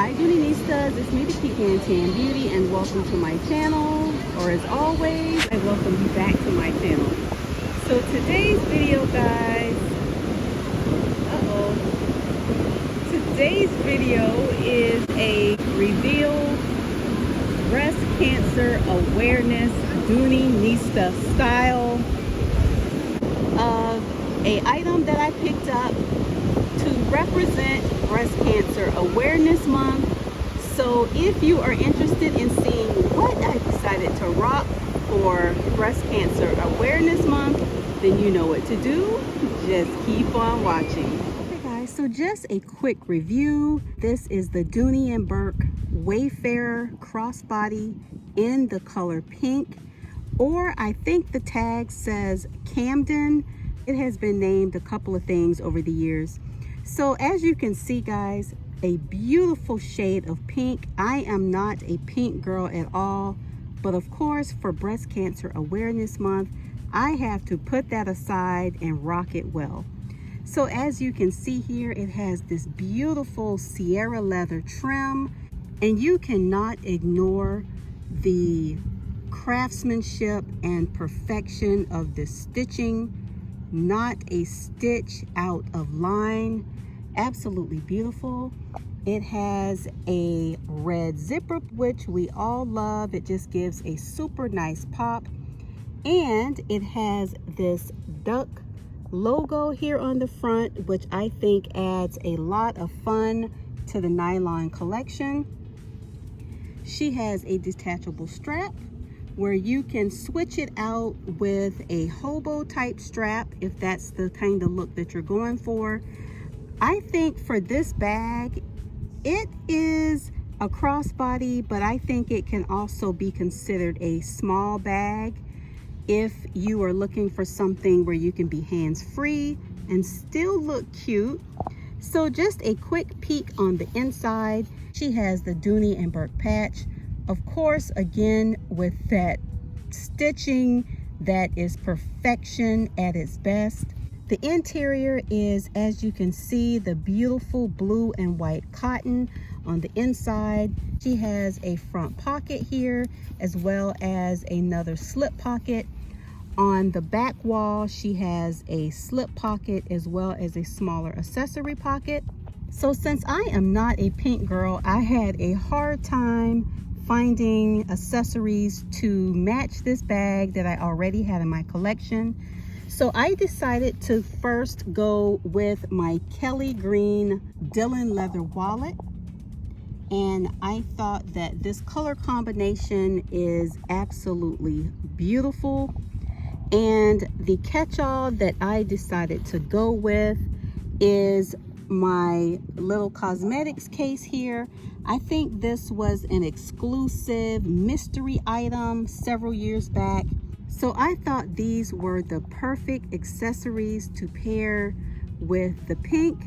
Hi Dooneystas, it's me, the Pecan Tan Beauty, and welcome to my channel. Or as always, I welcome you back to my channel. So today's video, guys, today's video is a reveal breast cancer awareness Dooney style of a item that I picked up to represent Breast Cancer Awareness Month. So if you are interested in seeing what I decided to rock for Breast Cancer Awareness Month, then you know what to do. Just keep on watching. Okay guys, so just a quick review. This is the Dooney and Bourke Wayfarer crossbody in the color pink, or I think the tag says Camden. It has been named a couple of things over the years. So as you can see, guys, a beautiful shade of pink. I am not a pink girl at all, but of course for Breast Cancer Awareness Month, I have to put that aside and rock it well. So as you can see here, it has this beautiful Sierra leather trim, and you cannot ignore the craftsmanship and perfection of the stitching. Not a stitch out of line. Absolutely beautiful. It has a red zipper, which we all love. It just gives a super nice pop. And it has this duck logo here on the front, which I think adds a lot of fun to the nylon collection. She has a detachable strap where you can switch it out with a hobo type strap if that's the kind of look that you're going for. I think for this bag, it is a crossbody, but I think it can also be considered a small bag if you are looking for something where you can be hands-free and still look cute. So just a quick peek on the inside. She has the Dooney and Bourke patch. Of course, again, with that stitching that is perfection at its best. The interior is, as you can see, the beautiful blue and white cotton on the inside. She has a front pocket here, as well as another slip pocket. On the back wall, she has a slip pocket as well as a smaller accessory pocket. So since I am not a pink girl, I had a hard time finding accessories to match this bag that I already had in my collection. So I decided to first go with my Kelly Green Dylan leather wallet. And I thought that this color combination is absolutely beautiful. And the catch-all that I decided to go with is my little cosmetics case here. I think this was an exclusive mystery item several years back. So I thought these were the perfect accessories to pair with the pink.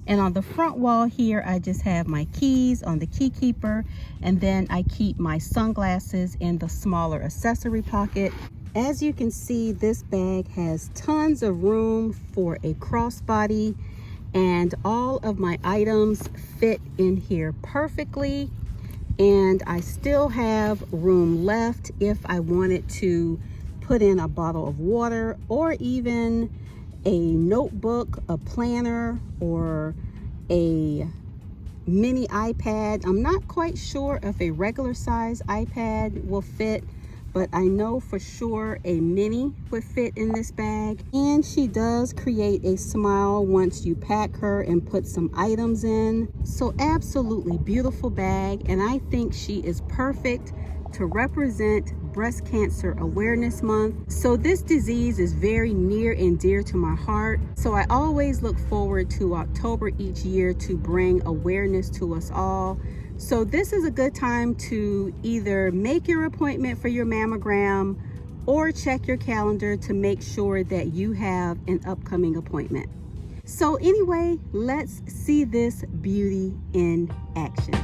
And on the front wall here, I just have my keys on the key keeper. And then I keep my sunglasses in the smaller accessory pocket. As you can see, this bag has tons of room for a crossbody, and all of my items fit in here perfectly. And I still have room left if I wanted to put in a bottle of water, or even a notebook, a planner, or a mini iPad. I'm not quite sure if a regular size iPad will fit, but I know for sure a mini would fit in this bag. And she does create a smile once you pack her and put some items in. So absolutely beautiful bag, and I think she is perfect to represent Breast Cancer Awareness Month. So this disease is very near and dear to my heart. So I always look forward to October each year to bring awareness to us all. So this is a good time to either make your appointment for your mammogram or check your calendar to make sure that you have an upcoming appointment. So anyway, let's see this beauty in action.